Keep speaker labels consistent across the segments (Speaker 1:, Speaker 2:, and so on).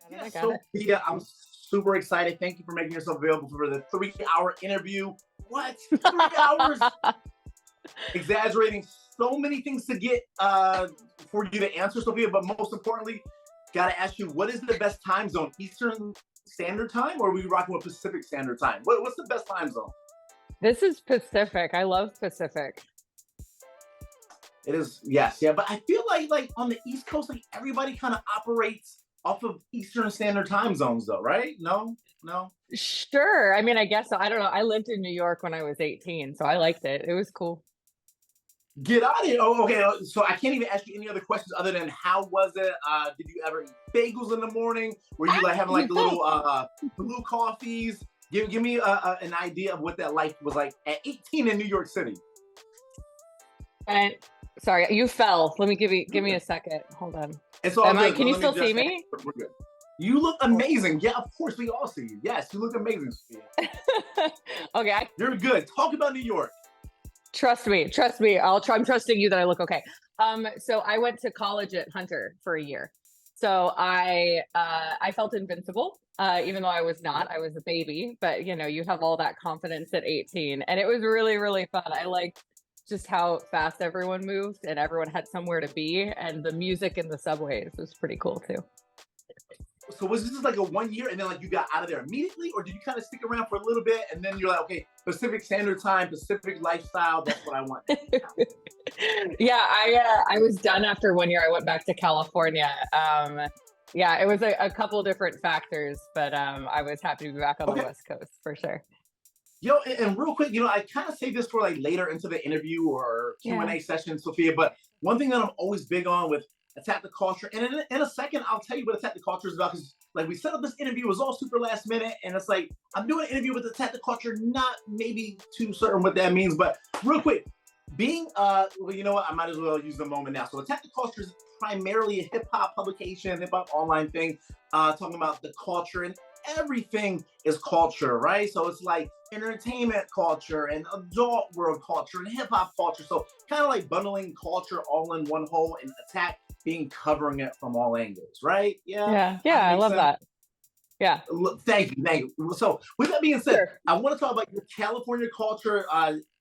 Speaker 1: I
Speaker 2: Yes,
Speaker 1: got it.
Speaker 2: Sophia, I'm super excited. Thank you for making yourself available for the 3-hour interview. What? 3 hours? Exaggerating. So many things to get for you to answer, Sophia, but most importantly, gotta ask you, what is the best time zone? Eastern Standard Time, or are we rocking with Pacific Standard Time? What's the best time zone?
Speaker 1: This is Pacific. I love Pacific.
Speaker 2: It is, yes, yeah, but I feel like on the East Coast, like everybody kind of operates off of Eastern Standard Time zones, though, right? No, no.
Speaker 1: Sure. I mean, I guess so. I don't know. I lived in New York when I was 18, so I liked it. It was cool.
Speaker 2: Get out of here. Oh, okay. So I can't even ask you any other questions other than how was it? Did you ever eat bagels in the morning? Were you like having like the little blue coffees? Give me an idea of what that life was like at 18 in New York City.
Speaker 1: And sorry, you fell. Let me give me a second. Hold on.
Speaker 2: It's all good.
Speaker 1: Can you still see me?
Speaker 2: We're good. You look amazing. Yeah, of course we all see you. Yes, you look amazing.
Speaker 1: Okay.
Speaker 2: You're good. Talk about New York.
Speaker 1: Trust me. I'm trusting you that I look okay. So I went to college at Hunter for a year. So I felt invincible, even though I was not. I was a baby, but you know, you have all that confidence at 18, and it was really, really fun. I liked just how fast everyone moved, and everyone had somewhere to be, and the music in the subways was pretty cool too.
Speaker 2: So was this just like a 1 year and then like you got out of there immediately, or did you kind of stick around for a little bit and then you're like, okay, Pacific Standard Time, Pacific lifestyle, that's what I want.
Speaker 1: Yeah, I was done after 1 year. I went back to California. Yeah, it was a couple different factors, but I was happy to be back on the West Coast for sure.
Speaker 2: Yo, and real quick, you know, I kind of save this for like later into the interview or Q&A session, Sophia, but one thing that I'm always big on with Attack the Culture, and in a second, I'll tell you what Attack the Culture is about, because like we set up this interview, it was all super last minute, and it's like, I'm doing an interview with Attack the Culture, not maybe too certain what that means, but real quick, being, well, you know what, I might as well use the moment now. So Attack the Culture is primarily a hip-hop publication, hip-hop online thing, talking about the culture, and everything is culture, right? So it's like entertainment culture and adult world culture and hip-hop culture, so kind of like bundling culture all in one whole, and Attack being covering it from all angles, right?
Speaker 1: Yeah, I love that. Yeah.
Speaker 2: Thank you. So with that being said, I want to talk about your California culture.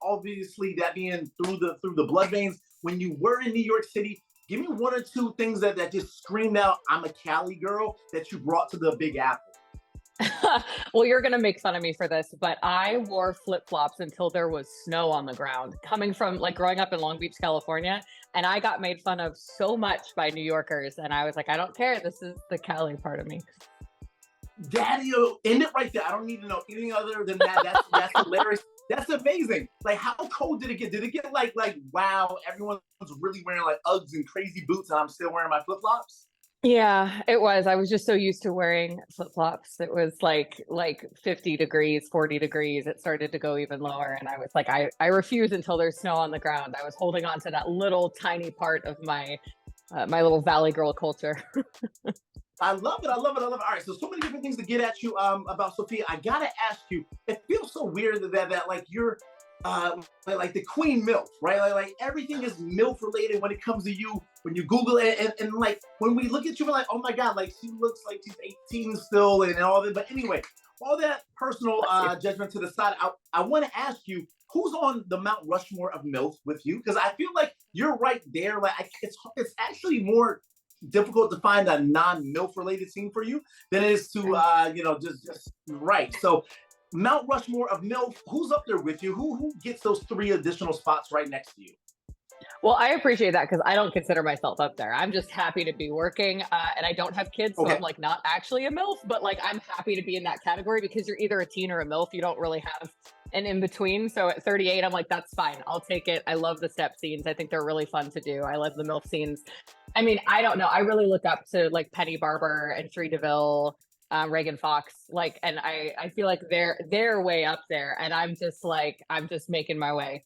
Speaker 2: Obviously, that being through the blood veins. When you were in New York City, give me one or two things that just screamed out, "I'm a Cali girl," that you brought to the Big Apple.
Speaker 1: Well, you're going to make fun of me for this, but I wore flip-flops until there was snow on the ground, coming from like growing up in Long Beach, California. And I got made fun of so much by New Yorkers. And I was like, I don't care. This is the Cali part of me.
Speaker 2: Daddy, end it right there. I don't need to know anything other than that. That's hilarious. That's amazing. Like, how cold did it get? Did it get like, wow, everyone's really wearing like Uggs and crazy boots and I'm still wearing my flip-flops?
Speaker 1: Yeah, it was. I was just so used to wearing flip-flops. It was like 50 degrees, 40 degrees. It started to go even lower. And I was like, I refuse until there's snow on the ground. I was holding on to that little tiny part of my my little Valley girl culture.
Speaker 2: I love it. All right, so many different things to get at you about Sophia. I gotta ask you, it feels so weird that like you're like the Queen MILF, right? Like everything is MILF related when it comes to you. When you Google it, and like when we look at you, we're like, oh my God, like she looks like she's 18 still and all that. But anyway, all that personal judgment to the side, I want to ask you, who's on the Mount Rushmore of MILF with you? Because I feel like you're right there. Like it's actually more difficult to find a non-MILF related scene for you than it is to you know, just right. So Mount Rushmore of MILF, who's up there with you? Who gets those 3 additional spots right next to you?
Speaker 1: Well, I appreciate that, because I don't consider myself up there. I'm just happy to be working, and I don't have kids, so I'm like not actually a MILF, but like I'm happy to be in that category, because you're either a teen or a MILF. You don't really have an in-between. So at 38, I'm like, that's fine. I'll take it. I love the step scenes. I think they're really fun to do. I love the MILF scenes. I mean, I don't know. I really look up to like Penny Barber and Shree DeVille, Reagan Fox, like, and I feel like they're way up there, and I'm just making my way.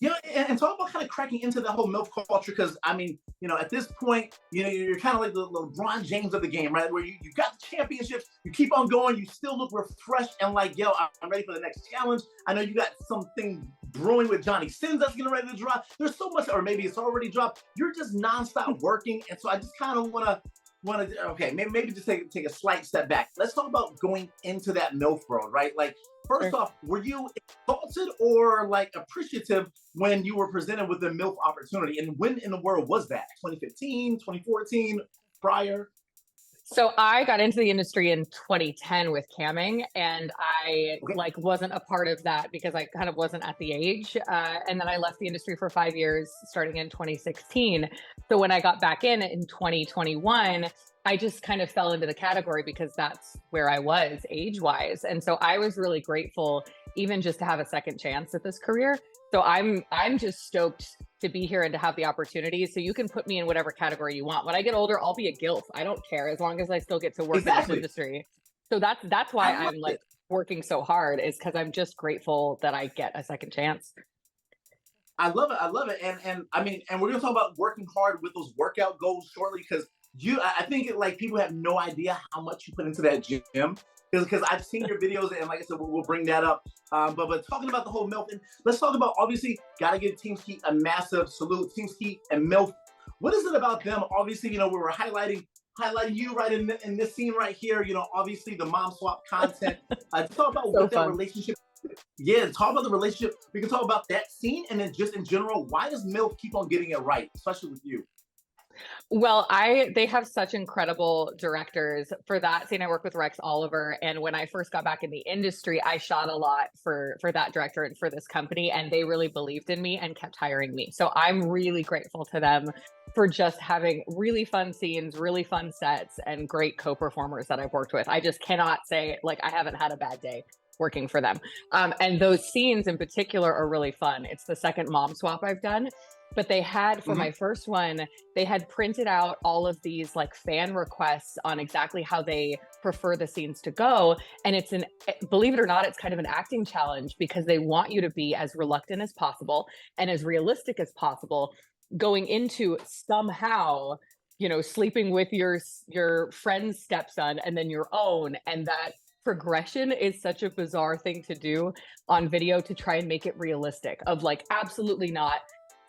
Speaker 2: You know, and talk about kind of cracking into the whole MILF culture, because I mean, you know, at this point, you know, you're kind of like the LeBron James of the game, right? Where you got the championships, you keep on going, you still look refreshed and like, yo, I'm ready for the next challenge. I know you got something brewing with Johnny Sins that's getting ready to drop. There's so much, or maybe it's already dropped. You're just nonstop working, and so I just kind of want to want to, okay, maybe just take a slight step back. Let's talk about going into that MILF world, right? Like, first
Speaker 1: Sure.
Speaker 2: off, were you exalted or like appreciative when you were presented with the MILF opportunity? And when in the world was that? 2015, 2014, prior?
Speaker 1: So I got into the industry in 2010 with camming, and I
Speaker 2: Okay.
Speaker 1: like wasn't a part of that because I kind of wasn't at the age. And then I left the industry for 5 years, starting in 2016. So when I got back in 2021, I just kind of fell into the category because that's where I was age-wise. And so I was really grateful even just to have a second chance at this career. So I'm just stoked to be here and to have the opportunity. So you can put me in whatever category you want. When I get older, I'll be a GILF. I don't care as long as I still get to work in this
Speaker 2: Exactly.
Speaker 1: industry. So that's why
Speaker 2: I love
Speaker 1: I'm
Speaker 2: it.
Speaker 1: like working so hard, is because I'm just grateful that I get a second chance.
Speaker 2: I love it. I love it. And I mean, and we're gonna talk about working hard with those workout goals shortly, because I think like people have no idea how much you put into that gym. Because I've seen your videos, and like I said, we'll bring that up. But talking about the whole MILF, and let's talk about, obviously, gotta give Team Skeet a massive salute. Team Skeet and MILF. What is it about them? Obviously, we were highlighting you right in this scene right here. Obviously the mom swap content. Talk about
Speaker 1: So
Speaker 2: what that
Speaker 1: fun.
Speaker 2: relationship. Yeah, talk about the relationship. We can talk about that scene, and then just in general, why does MILF keep on getting it right, especially with you?
Speaker 1: Well, they have such incredible directors. For that scene, I work with Rex Oliver, and when I first got back in the industry, I shot a lot for that director and for this company, and they really believed in me and kept hiring me. So I'm really grateful to them for just having really fun scenes, really fun sets, and great co-performers that I've worked with. I just cannot say like I haven't had a bad day working for them. And those scenes in particular are really fun. It's the second mom swap I've done. But they had, for
Speaker 2: Mhm.
Speaker 1: my first one, they had printed out all of these like fan requests on exactly how they prefer the scenes to go. And believe it or not, it's kind of an acting challenge because they want you to be as reluctant as possible and as realistic as possible going into somehow, sleeping with your friend's stepson and then your own. And that progression is such a bizarre thing to do on video, to try and make it realistic, of like, absolutely not,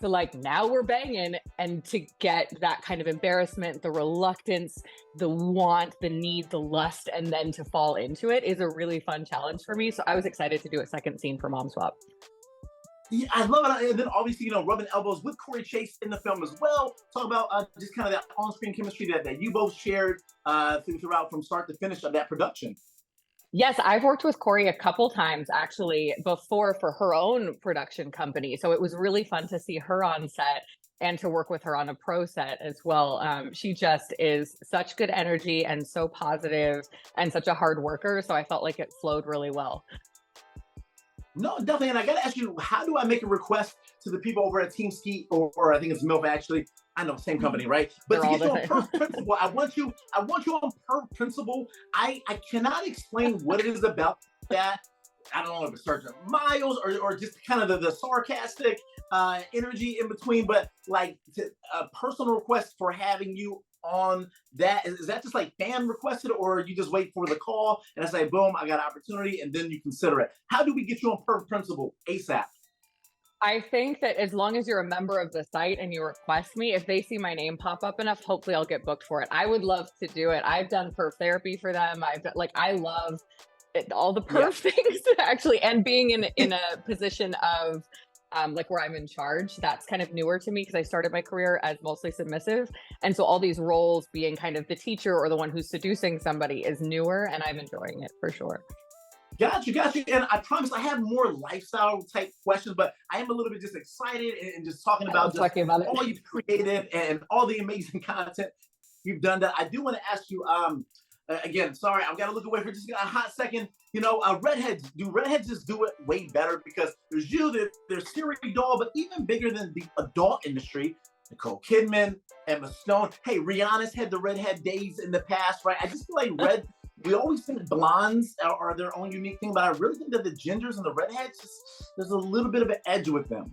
Speaker 1: to like, now we're banging, and to get that kind of embarrassment, the reluctance, the want, the need, the lust, and then to fall into it is a really fun challenge for me. So I was excited to do a second scene for Mom Swap.
Speaker 2: Yeah, I love it. And then obviously, rubbing elbows with Cory Chase in the film as well. Talk about just kind of that on-screen chemistry that you both shared throughout from start to finish of that production.
Speaker 1: Yes, I've worked with Cory a couple times actually before for her own production company. So it was really fun to see her on set and to work with her on a pro set as well. She just is such good energy and so positive and such a hard worker. So I felt like it flowed really well.
Speaker 2: No, definitely. And I got to ask you, how do I make a request to the people over at Team Skeet, or I think it's MILF actually? I know, same company, right? But
Speaker 1: They're
Speaker 2: to
Speaker 1: all
Speaker 2: get you
Speaker 1: the
Speaker 2: on
Speaker 1: same.
Speaker 2: Perv Principal, I want you on Perv Principal. I cannot explain what it is about that. I don't know if it's Sergeant Miles or just kind of the sarcastic energy in between, but like a personal request for having you on that. Is that just like fan requested, or you just wait for the call and I say, boom, I got an opportunity, and then you consider it? How do we get you on Perv Principal ASAP?
Speaker 1: I think that as long as you're a member of the site and you request me, if they see my name pop up enough, hopefully I'll get booked for it. I would love to do it. I've done perv therapy for them. I love all the perv things actually, and being in a position of like where I'm in charge, that's kind of newer to me because I started my career as mostly submissive. And so all these roles, being kind of the teacher or the one who's seducing somebody, is newer, and I'm enjoying it for sure.
Speaker 2: Got you. And I promise I have more lifestyle type questions, but I am a little bit just excited and just talking about just
Speaker 1: Talking about it.
Speaker 2: all you've created and all the amazing content you've done. That I do want to ask you, again, sorry, I've got to look away for just a hot second. Redheads, do redheads just do it way better? Because there's Siri Doll, but even bigger than the adult industry, Nicole Kidman, Emma Stone. Hey, Rihanna's had the redhead days in the past, right? I just feel like we always think blondes are their own unique thing, but I really think that the gingers and the redheads, there's a little bit of an edge with them.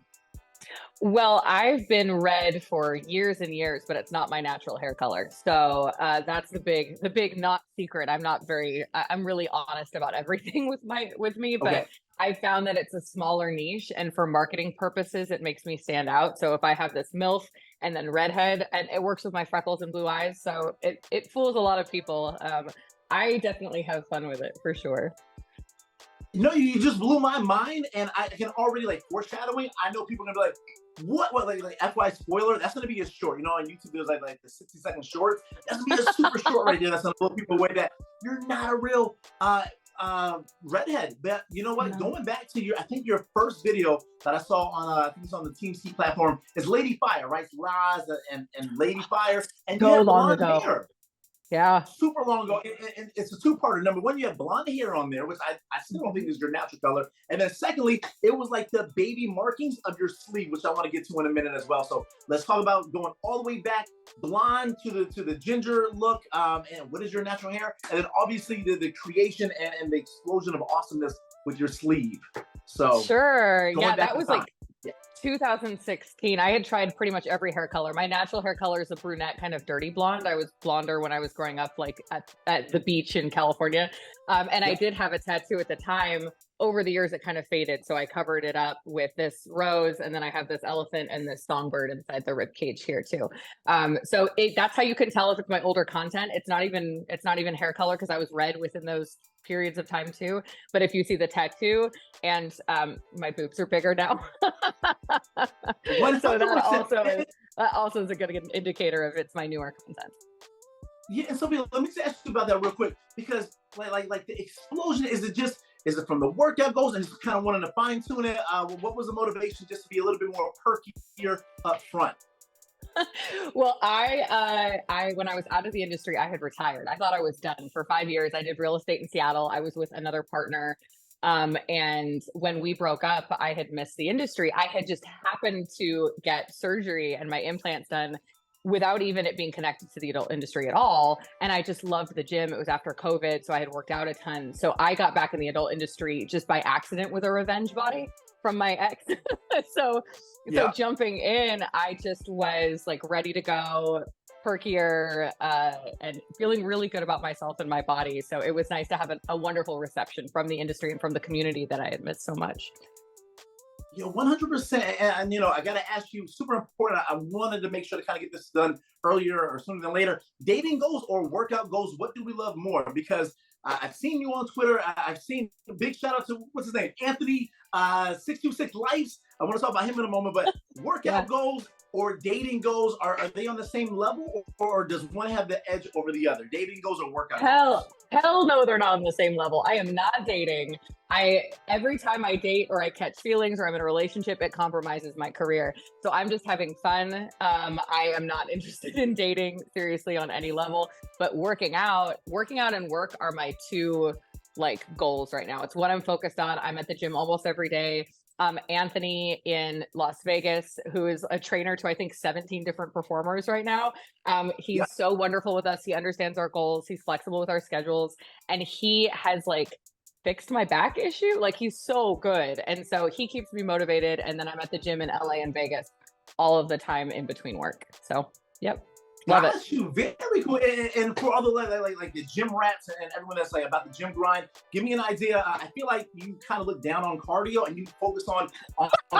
Speaker 1: Well, I've been red for years and years, but it's not my natural hair color. So that's the big not secret. I'm really honest about everything with me, but
Speaker 2: Okay.
Speaker 1: I found that it's a smaller niche, and for marketing purposes, it makes me stand out. So if I have this MILF and then redhead, and it works with my freckles and blue eyes. So it fools a lot of people. I definitely have fun with it for sure.
Speaker 2: No, you just blew my mind, and I can already like foreshadowing. I know people are gonna be like, what like FY spoiler? That's gonna be a short. You know, on YouTube there's like the 60-second shorts. That's gonna be a super short right there. That's gonna blow people away that you're not a real redhead. But you know what? No. Going back to I think your first video that I saw on I think it's on the Team Skeet platform is Lady Fire, right? It's Liz and Lady Fire, and
Speaker 1: so long ago.
Speaker 2: Hair.
Speaker 1: Yeah,
Speaker 2: super long ago, and it's a two-parter. Number one, you have blonde hair on there, which I still don't think is your natural color. And then secondly, it was like the baby markings of your sleeve, which I want to get to in a minute as well. So let's talk about going all the way back, blonde to the ginger look, and what is your natural hair, and then obviously the creation and the explosion of awesomeness with your sleeve. So
Speaker 1: sure, yeah, that was like 2016. I had tried pretty much every hair color. My natural hair color is a brunette, kind of dirty blonde. I was blonder when I was growing up, like at the beach in California. And I did have a tattoo at the time. Over the years, it kind of faded. So I covered it up with this rose. And then I have this elephant and this songbird inside the rib cage here too. So that's how you can tell if it's my older content. It's not even hair color, because I was red within those periods of time too. But if you see the tattoo, and my boobs are bigger now. So that also is a good indicator of it's my newer content.
Speaker 2: Yeah, and Sophia, let me ask you about that real quick, because like the explosion, is it from the workout goals and just kind of wanting to fine tune it? What was the motivation just to be a little bit more perkier up front?
Speaker 1: Well, I when I was out of the industry, I had retired. I thought I was done for 5 years. I did real estate in Seattle. I was with another partner. And when we broke up, I had missed the industry. I had just happened to get surgery and my implants done without even it being connected to the adult industry at all. And I just loved the gym. It was after COVID, so I had worked out a ton. So I got back in the adult industry just by accident with a revenge body from my ex. So jumping in, I just was like ready to go, perkier, and feeling really good about myself and my body. So it was nice to have a wonderful reception from the industry and from the community that I had missed so much.
Speaker 2: 100%. And I got to ask you, super important. I wanted to make sure to kind of get this done earlier or sooner than later. Dating goals or workout goals, what do we love more? Because I've seen you on Twitter. I've seen a big shout out to, what's his name? Anthony, 626 Lives. I want to talk about him in a moment, but workout goals or dating goals, are they on the same level, or does one have the edge over the other? Dating goals or workout goals?
Speaker 1: Hell no, they're not on the same level. I am not dating. Every time I date or I catch feelings or I'm in a relationship, it compromises my career. So I'm just having fun. I am not interested in dating seriously on any level, but working out and work are my two goals right now. It's what I'm focused on. I'm at the gym almost every day. Anthony in Las Vegas, who is a trainer to, I think, 17 different performers right now. He's so wonderful with us. He understands our goals. He's flexible with our schedules. And he has fixed my back issue. He's so good. And so he keeps me motivated. And then I'm at the gym in LA and Vegas all of the time in between work. So, yep. Love it.
Speaker 2: You very cool. And for all the like the gym rats and everyone that's about the gym grind, give me an idea. I feel like you kind of look down on cardio and you focus on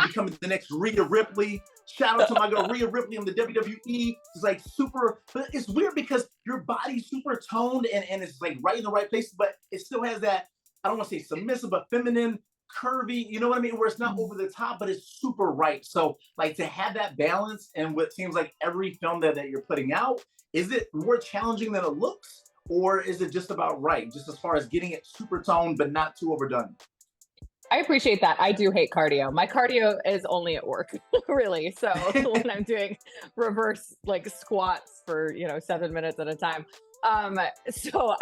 Speaker 2: becoming the next Rhea Ripley. Shout out to my girl Rhea Ripley on the WWE. It's super, but it's weird because your body's super toned and it's right in the right place, but it still has that, I don't want to say submissive, but feminine, curvy, you know what I mean? Where it's not over the top, but it's super right. So to have that balance and what seems like every film that you're putting out, is it more challenging than it looks? Or is it just about right? Just as far as getting it super toned, but not too overdone?
Speaker 1: I appreciate that. I do hate cardio. My cardio is only at work, really. So when I'm doing reverse squats for, 7 minutes at a time. So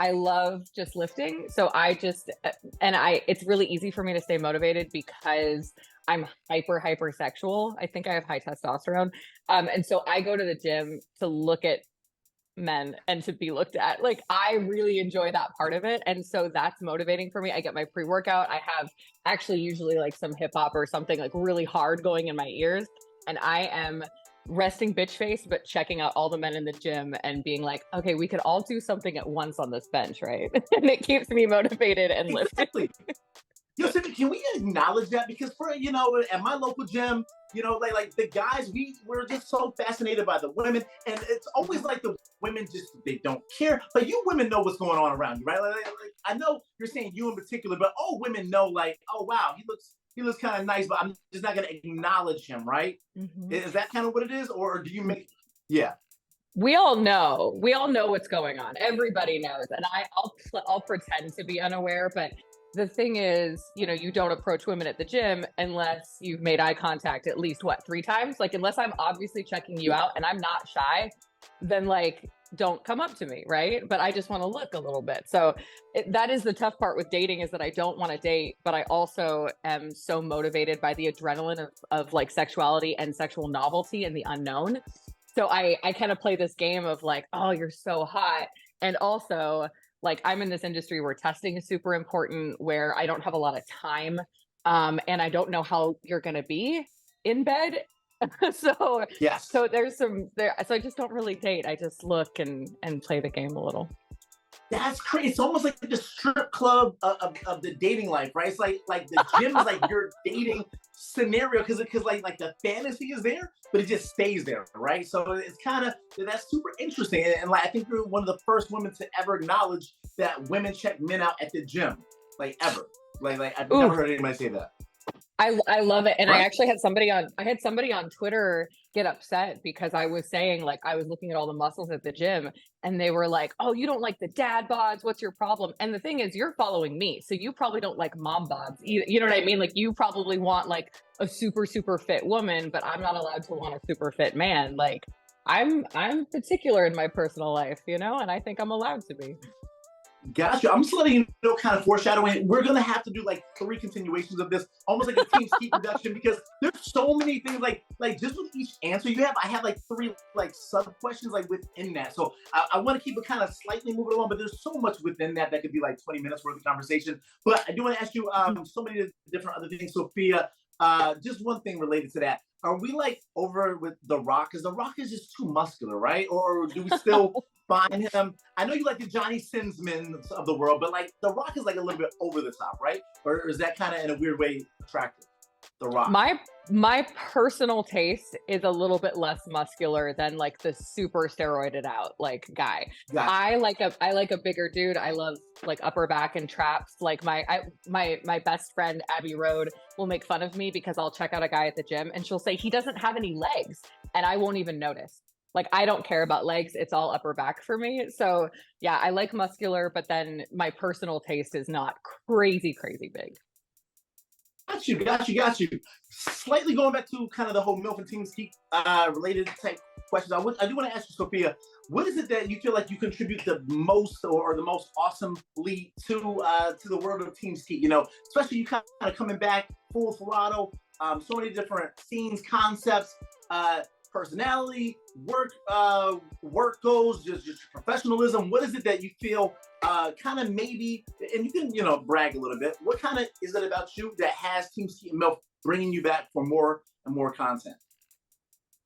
Speaker 1: I love just lifting. So it's really easy for me to stay motivated because I'm hyper sexual. I think I have high testosterone. And so I go to the gym to look at men and to be looked at. I really enjoy that part of it. And so that's motivating for me. I get my pre-workout. I have actually usually some hip hop or something really hard going in my ears. And I am resting bitch face, but checking out all the men in the gym and being okay, we could all do something at once on this bench, right? And it keeps me motivated and lifting.
Speaker 2: Yo, Cindy, can we acknowledge that? Because for at my local gym, like the guys, we're just so fascinated by the women, and it's always like the women just they don't care. But you women know what's going on around you, right? Like, I know you're saying you in particular, but all women know, like, oh wow, he looks kind of nice, but I'm just not gonna acknowledge him, right? Is that kind of what it is, or do you make? Yeah.
Speaker 1: We all know. We all know what's going on. Everybody knows, and I'll pretend to be unaware. But the thing is, you don't approach women at the gym unless you've made eye contact at least 3 times. Like, unless I'm obviously checking you out and I'm not shy, then like don't come up to me, right? But I just want to look a little bit. So that is the tough part with dating, is that I don't want to date, but I also am so motivated by the adrenaline of like sexuality and sexual novelty and the unknown. So I kind of play this game of like, oh, you're so hot. And also, like, I'm in this industry where testing is super important, where I don't have a lot of time. And I don't know how you're going to be in bed. so,
Speaker 2: Yes.
Speaker 1: so there's some there. So I just don't really date. I just look and play the game a little.
Speaker 2: That's crazy. It's almost like the strip club of the dating life, right? It's like the gym is like your dating scenario, because like the fantasy is there, but it just stays there, right? So it's kind of that's super interesting, and like I think you're one of the first women to ever acknowledge that women check men out at the gym, like ever. Like I've never heard anybody say that.
Speaker 1: I love it. And
Speaker 2: Right.
Speaker 1: I actually had somebody on Twitter get upset because I was saying, like, I was looking at all the muscles at the gym, and they were like, oh, you don't like the dad bods. What's your problem? And the thing is, you're following me, so you probably don't like mom bods either. You know what I mean? Like, you probably want like a super, super fit woman, but I'm not allowed to want a super fit man. Like, I'm particular in my personal life, and I think I'm allowed to be.
Speaker 2: Gotcha. I'm just letting you know, kind of foreshadowing. We're gonna have to do like 3 continuations of this, almost like a Team Skeet production, because there's so many things. Like just with each answer you have, I have like 3 like sub questions like within that. So I want to keep it kind of slightly moving along, but there's so much within that could be like 20 minutes worth of conversation. But I do want to ask you so many different other things, Sophia. Just one thing related to that. Are we like over with The Rock? Because The Rock is just too muscular, right? Or do we still find him? I know you like the Johnny Sinsmans of the world, but like The Rock is like a little bit over the top, right? Or is that kind of in a weird way attractive? The Rock.
Speaker 1: My personal taste is a little bit less muscular than like the super steroided out like guy.
Speaker 2: Gotcha.
Speaker 1: I like a bigger dude. I love like upper back and traps. Like my best friend Abby Road will make fun of me because I'll check out a guy at the gym and she'll say he doesn't have any legs, and I won't even notice. Like, I don't care about legs. It's all upper back for me. So yeah, I like muscular, but then my personal taste is not crazy big.
Speaker 2: Got you. Slightly going back to kind of the whole MILF and Team Skeet related type questions. I do want to ask you, Sophia, what is it that you feel like you contribute the most or the most awesomely to the world of Team Skeet? Especially you kind of coming back full throttle, so many different scenes, concepts, personality, work goals, just professionalism. What is it that you feel kind of maybe, and you can brag a little bit. What kind of is it about you that has Team Skeet and MILF bringing you back for more and more content?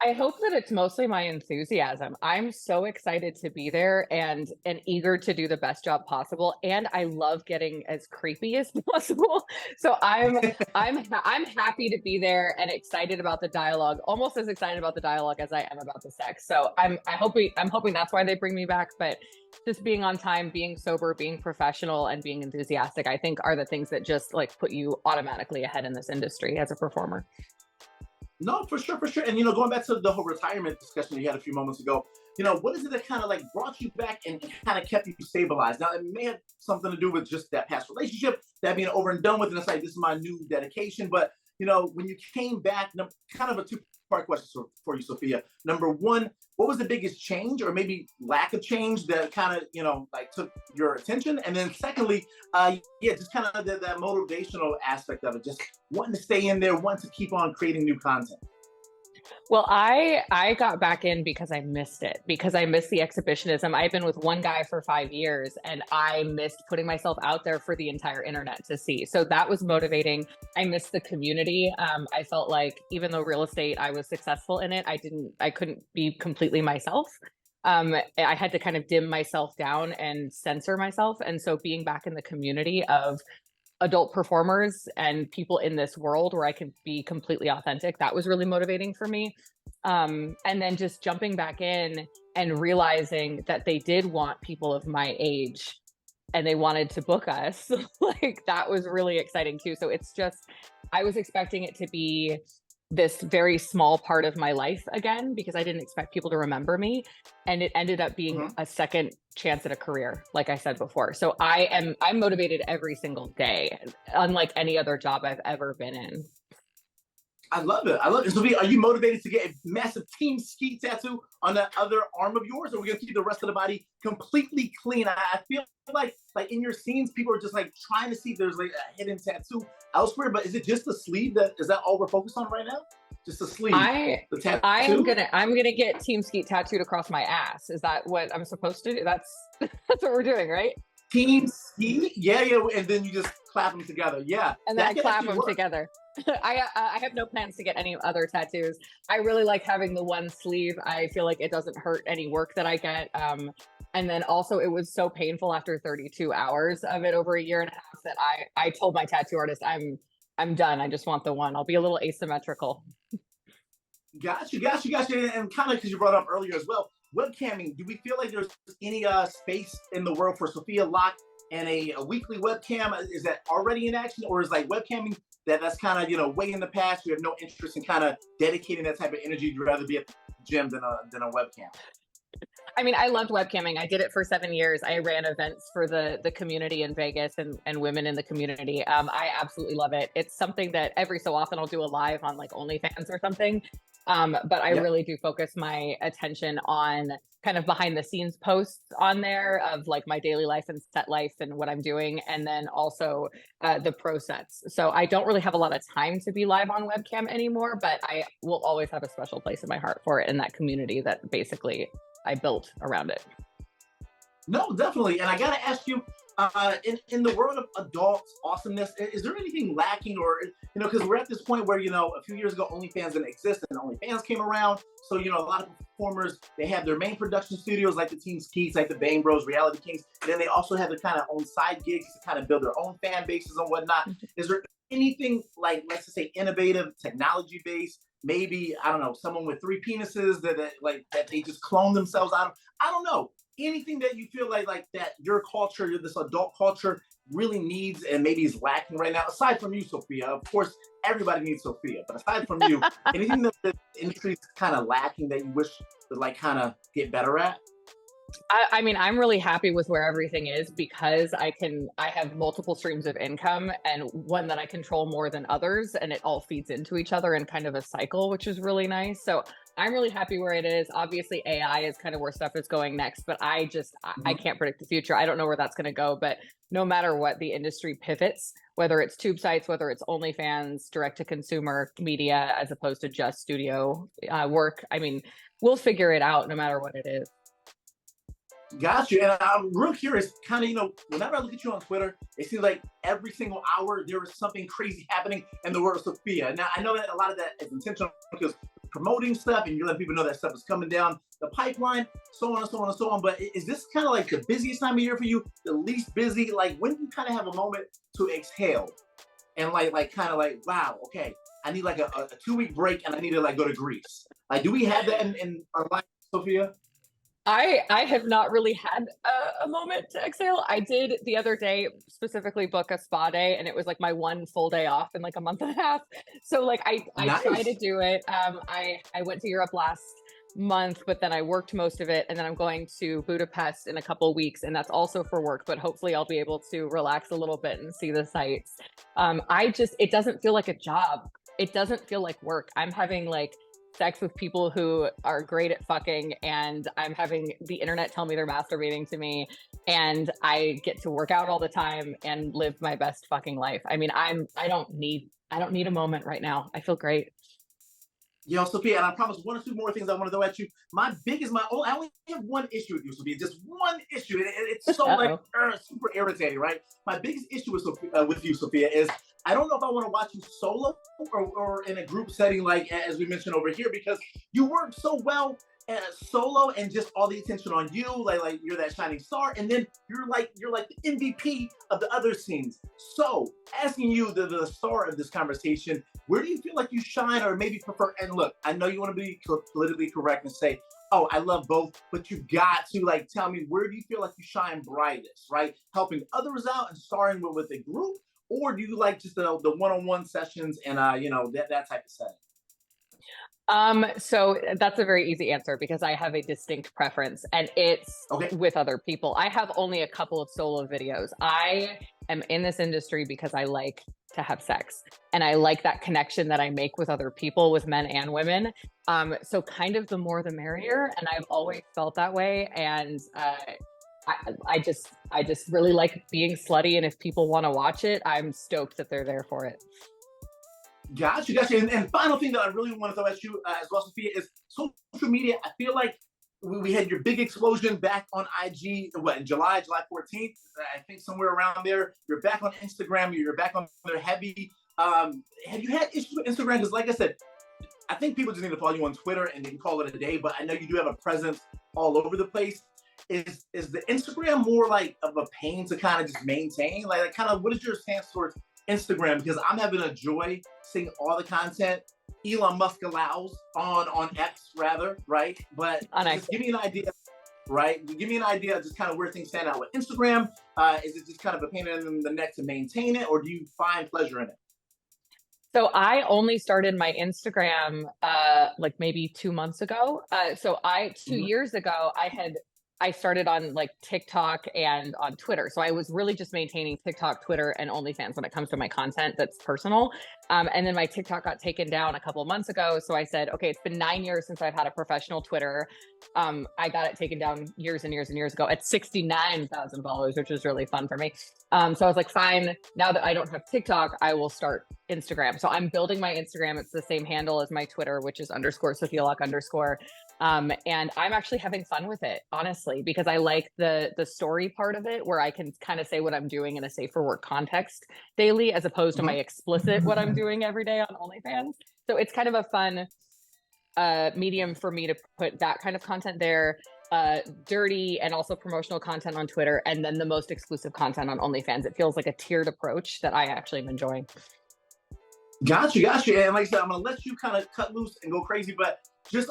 Speaker 1: I hope that it's mostly my enthusiasm. I'm so excited to be there and eager to do the best job possible. And I love getting as creepy as possible. So I'm happy to be there and excited about the dialogue, almost as excited about the dialogue as I am about the sex. So I'm hoping that's why they bring me back. But just being on time, being sober, being professional, and being enthusiastic, I think are the things that just like put you automatically ahead in this industry as a performer.
Speaker 2: No, for sure. And going back to the whole retirement discussion you had a few moments ago, what is it that kind of like brought you back and kind of kept you stabilized? Now, it may have something to do with just that past relationship, that being over and done with, and it's like, this is my new dedication. But when you came back, kind of a 2-part question for you, Sophia. Number one, what was the biggest change or maybe lack of change that kind of, like took your attention? And then secondly, just kind of that motivational aspect of it, just wanting to stay in there, wanting to keep on creating new content.
Speaker 1: Well, I got back in because I missed it, because I missed the exhibitionism. I've been with one guy for 5 years and I missed putting myself out there for the entire internet to see. So that was motivating. I missed the community. I felt like even though real estate, I was successful in it, I couldn't be completely myself. I had to kind of dim myself down and censor myself. And so being back in the community of adult performers and people in this world where I could be completely authentic. That was really motivating for me. And then just jumping back in and realizing that they did want people of my age and they wanted to book us. Like that was really exciting too. So it's just, I was expecting it to be this very small part of my life again, because I didn't expect people to remember me. And it ended up being a second chance at a career, like I said before. So I'm motivated every single day, unlike any other job I've ever been in.
Speaker 2: I love it. I love it. Sophia, are you motivated to get a massive Team Skeet tattoo on that other arm of yours, or are we gonna keep the rest of the body completely clean? I feel like in your scenes, people are just like trying to see if there's like a hidden tattoo elsewhere. But is it just the sleeve? Is that all we're focused on right now? Just the sleeve. The tattoo?
Speaker 1: I'm gonna get Team Skeet tattooed across my ass. Is that what I'm supposed to do? That's what we're doing, right?
Speaker 2: Team Skeet? Yeah, and then you just clap them together. Yeah.
Speaker 1: And then I clap them together. I have no plans to get any other tattoos. I really like having the one sleeve. I feel like it doesn't hurt any work that I get. And then also it was so painful after 32 hours of it over a year and a half that I told my tattoo artist, I'm done. I just want the one. I'll be a little asymmetrical.
Speaker 2: Got you. And kind of because you brought up earlier as well, webcamming, do we feel like there's any space in the world for Sophia Locke and a weekly webcam? Is that already in action, or is like webcamming that's kind of, way in the past? You have no interest in kind of dedicating that type of energy. You'd rather be at the gym than a webcam.
Speaker 1: I mean, I loved webcamming. I did it for 7 years. I ran events for the community in Vegas and women in the community. I absolutely love it. It's something that every so often I'll do a live on like OnlyFans or something. But I really do focus my attention on kind of behind the scenes posts on there of like my daily life and set life and what I'm doing. And then also the pro sets. So I don't really have a lot of time to be live on webcam anymore, but I will always have a special place in my heart for it in that community that basically I built around it.
Speaker 2: No, definitely. And I got to ask you, in the world of adult awesomeness, is there anything lacking, or, because we're at this point where, a few years ago, OnlyFans didn't exist and OnlyFans came around. So, a lot of performers, they have their main production studios like the Team Skeets, like the Bang Bros, Reality Kings. And then they also have their kind of own side gigs to kind of build their own fan bases and whatnot. Is there anything like, let's just say, innovative, technology based? Maybe, I don't know, someone with 3 penises that they just clone themselves out of? I don't know. Anything that you feel like that your culture, this adult culture really needs and maybe is lacking right now, aside from you, Sophia. Of course, everybody needs Sophia, but aside from you, anything that the industry is kind of lacking that you wish to kind of get better at?
Speaker 1: I mean, I'm really happy with where everything is because I have multiple streams of income and one that I control more than others, and it all feeds into each other in kind of a cycle, which is really nice. So I'm really happy where it is. Obviously, AI is kind of where stuff is going next, but I can't predict the future. I don't know where that's going to go, but no matter what, the industry pivots, whether it's tube sites, whether it's OnlyFans, direct to consumer media, as opposed to just studio work. I mean, we'll figure it out no matter what it is.
Speaker 2: Got you. And I'm real curious, kind of, whenever I look at you on Twitter, it seems like every single hour there is something crazy happening in the world of Sophia. Now, I know that a lot of that is intentional because promoting stuff and you're letting people know that stuff is coming down the pipeline, so on and so on and so on. But is this kind of like the busiest time of year for you, the least busy? Like, when do you kind of have a moment to exhale and kind of wow, okay, I need like a 2-week break and I need to go to Greece? Like, do we have that in our life, Sophia?
Speaker 1: I have not really had a moment to exhale. I did the other day specifically book a spa day, and it was like my one full day off in like a month and a half. So I
Speaker 2: Nice.
Speaker 1: try to do it. I went to Europe last month, but then I worked most of it, and then I'm going to Budapest in a couple of weeks, and that's also for work, but hopefully I'll be able to relax a little bit and see the sights. It doesn't feel like a job. It doesn't feel like work. I'm having sex with people who are great at fucking, and I'm having the internet tell me they're masturbating to me, and I get to work out all the time and live my best fucking life. I mean, I don't need a moment right now. I feel great.
Speaker 2: Sophia, and I promise 1 or 2 more things I want to throw at you. I only have one issue with you, Sophia, just one issue. It's so super irritating, right? My biggest issue with you, Sophia, is I don't know if I want to watch you solo or in a group setting, as we mentioned over here, because you work so well solo and just all the attention on you, like you're that shining star, and then you're like the MVP of the other scenes. So asking you, the star of this conversation, where do you feel like you shine, or maybe prefer? And look, I know you want to be politically correct and say, oh, I love both, but you got to like tell me, where do you feel like you shine brightest, right? Helping others out and starring with a group, or do you like just the one-on-one sessions and that type of setting?
Speaker 1: So that's a very easy answer because I have a distinct preference, and it's with other people. I have only a couple of solo videos. I am in this industry because I like to have sex, and I like that connection that I make with other people, with men and women. So kind of the more the merrier, and I've always felt that way. And I just really like being slutty, and if people want to watch it, I'm stoked that they're there for it.
Speaker 2: Gotcha. And final thing that I really want to throw at you as well, Sophia, is social media. I feel like we had your big explosion back on IG, in July 14th, I think somewhere around there. You're back on Instagram. You're back on there heavy. Have you had issues with Instagram? Because like I said, I think people just need to follow you on Twitter and they can call it a day, but I know you do have a presence all over the place. Is the Instagram more like of a pain to kind of just maintain? Like kind of, what is your stance towards Instagram? Because I'm having a joy seeing all the content Elon Musk allows on X rather, right? But just give me an idea, right? Give me an idea of just kind of where things stand out with Instagram. Is it just kind of a pain in the neck to maintain it, or do you find pleasure in it?
Speaker 1: So I only started my Instagram like maybe 2 months ago. So 2 years ago, I started on like TikTok and on Twitter. So I was really just maintaining TikTok, Twitter, and OnlyFans when it comes to my content that's personal. And then my TikTok got taken down a couple of months ago. So I said, okay, it's been 9 years since I've had a professional Twitter. I got it taken down years and years and years ago at 69,000 followers, which was really fun for me. So I was like, fine, now that I don't have TikTok, I will start Instagram. So I'm building my Instagram. It's the same handle as my Twitter, which is _Sophia Locke _ and I'm actually having fun with it, honestly, because I like the story part of it, where I can kind of say what I'm doing in a safe for work context daily, as opposed to my explicit what I'm doing every day on OnlyFans. So it's kind of a fun medium for me to put that kind of content there, dirty and also promotional content on Twitter, and then the most exclusive content on OnlyFans. It feels like a tiered approach that I actually am enjoying.
Speaker 2: Gotcha. And like I said, I'm gonna let you kind of cut loose and go crazy, but just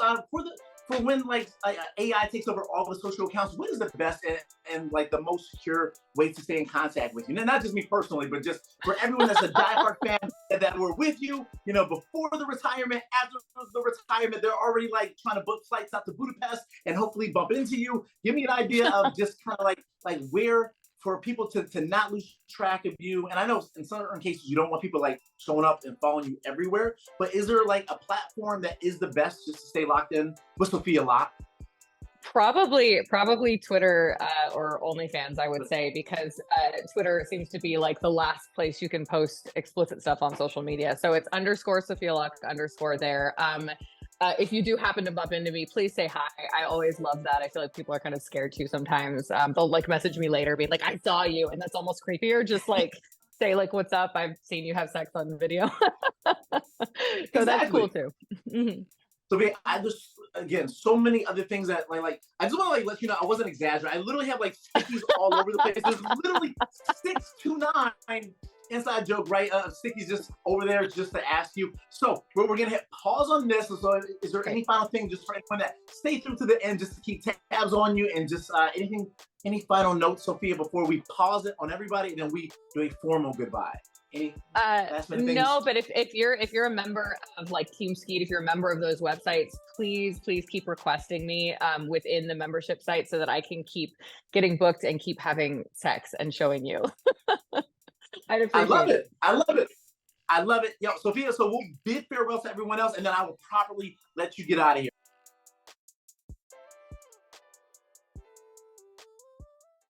Speaker 2: for when like AI takes over all the social accounts, what is the best and like the most secure way to stay in contact with you? And not just me personally, but just for everyone that's a diehard fan that were with you, before the retirement, after the retirement, they're already like trying to book flights out to Budapest and hopefully bump into you. Give me an idea of just kind of like where, for people to not lose track of you. And I know in certain cases you don't want people like showing up and following you everywhere, but is there like a platform that is the best just to stay locked in with Sophia Locke?
Speaker 1: Probably Twitter or OnlyFans, I would say, because Twitter seems to be like the last place you can post explicit stuff on social media. So it's _Sophia Locke _ there. If you do happen to bump into me, please say hi. I always love that. I feel like people are kind of scared too sometimes. They'll like message me later, being like, I saw you. And that's almost creepier. Just like say like, what's up? I've seen you have sex on video. So that's cool too.
Speaker 2: So I just, again, so many other things that like I just want to like let you know I wasn't exaggerating. I literally have like stickies all over the place. There's literally 629 inside joke, right? Sticky's just over there just to ask you. So we're gonna hit pause on this. So is there any final thing just for anyone that stay through to the end, just to keep tabs on you, and just any final notes, Sophia, before we pause it on everybody and then we do a formal goodbye? Any last minute things?
Speaker 1: No, but if you're a member of like Team Skeet, if you're a member of those websites, please keep requesting me within the membership site so that I can keep getting booked and keep having sex and showing you.
Speaker 2: I love it. Yo, Sophia, so we'll bid farewell to everyone else, and then I will properly let you get out of here.